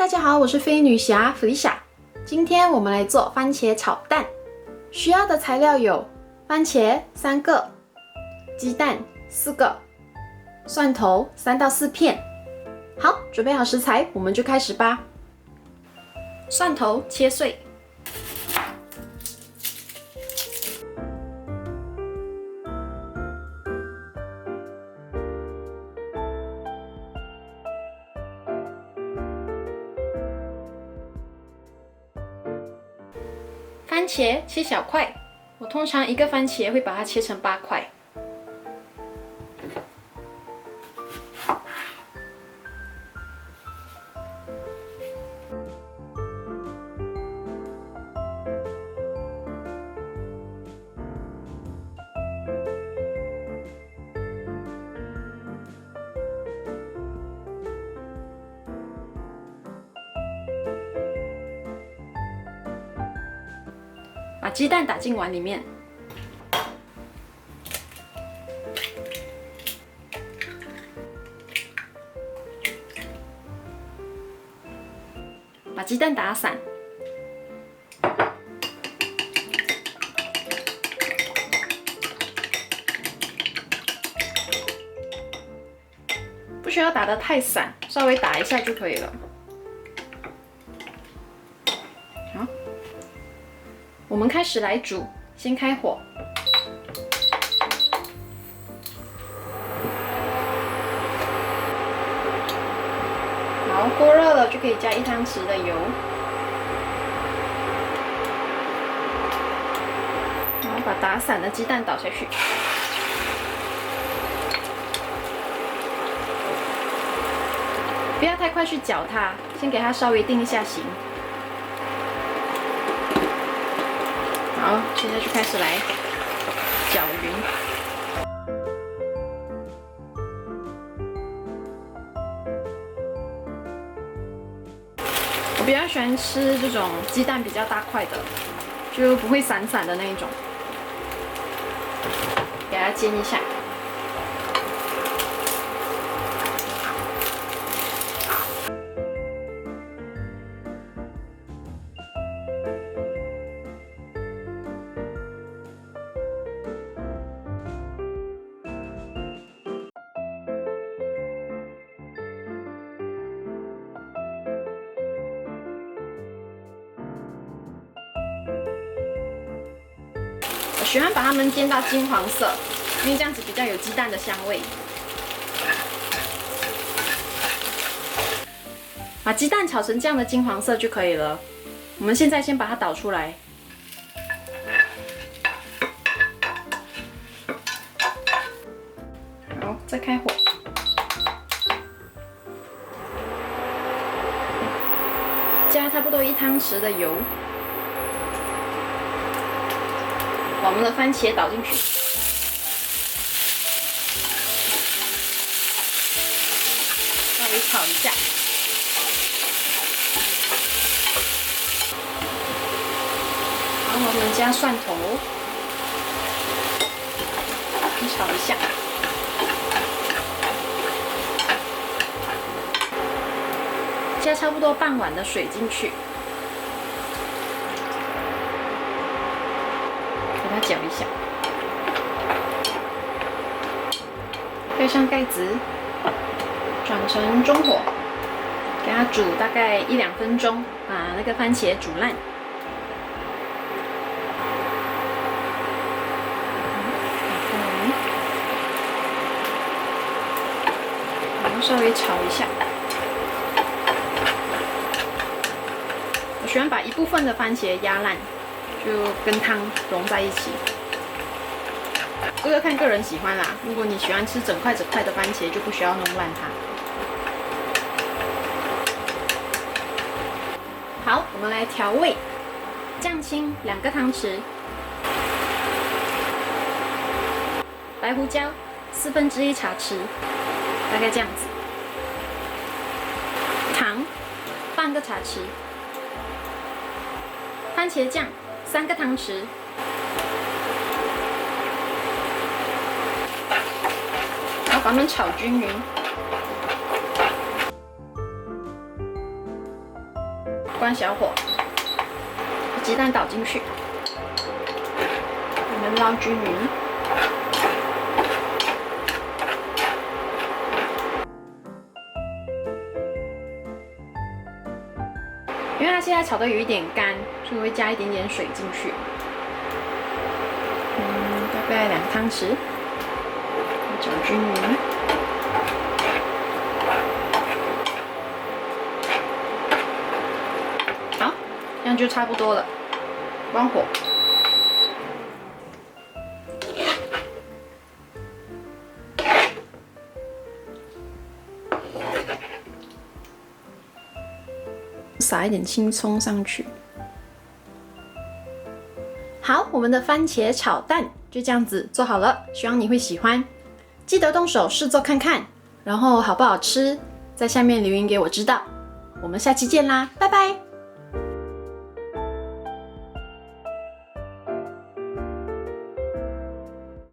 大家好，我是飞女侠弗丽莎。今天我们来做番茄炒蛋，需要的材料有番茄3个、鸡蛋4个、蒜头3到4片。好，准备好食材，我们就开始吧。蒜头切碎，番茄切小块，我通常一个番茄会把它切成8块。把鸡蛋打进碗里面，把鸡蛋打散，不需要打得太散，稍微打一下就可以了。好。我们开始来煮，先开火，好，锅热了就可以加1汤匙的油，然后把打散的鸡蛋倒下去，不要太快去搅它，先给它稍微定一下型。好，现在就开始来搅匀。我比较喜欢吃这种鸡蛋比较大块的，就不会散散的那一种。给它煎一下。我喜欢把它们煎到金黄色，因为这样子比较有鸡蛋的香味。把鸡蛋炒成这样的金黄色就可以了。我们现在先把它倒出来。好，再开火。加差不多1汤匙的油。把我们的番茄倒进去，稍微炒一下，然后我们加蒜头，炒一下，加差不多半碗的水进去。给它搅一下，盖上盖子，转成中火，给它煮大概1-2分钟，把那个番茄煮烂。然后稍微炒一下。我喜欢把一部分的番茄压烂。就跟汤融在一起，这个看个人喜欢啦。如果你喜欢吃整块的番茄，就不需要弄烂它。好，我们来调味，酱青2个汤匙，白胡椒1/4茶匙，大概这样子，糖半个茶匙，番茄酱3个汤匙，然后把它们炒均匀。关小火，鸡蛋倒进去，我们捞均匀。因为它现在炒的有一点干，所以我会加一点点水进去，大概2汤匙，搅均匀。好，这样就差不多了，关火。撒一点青葱上去。好，我们的番茄炒蛋就这样子做好了，希望你会喜欢。记得动手试做看看，然后好不好吃，在下面留言给我知道。我们下期见啦，拜拜。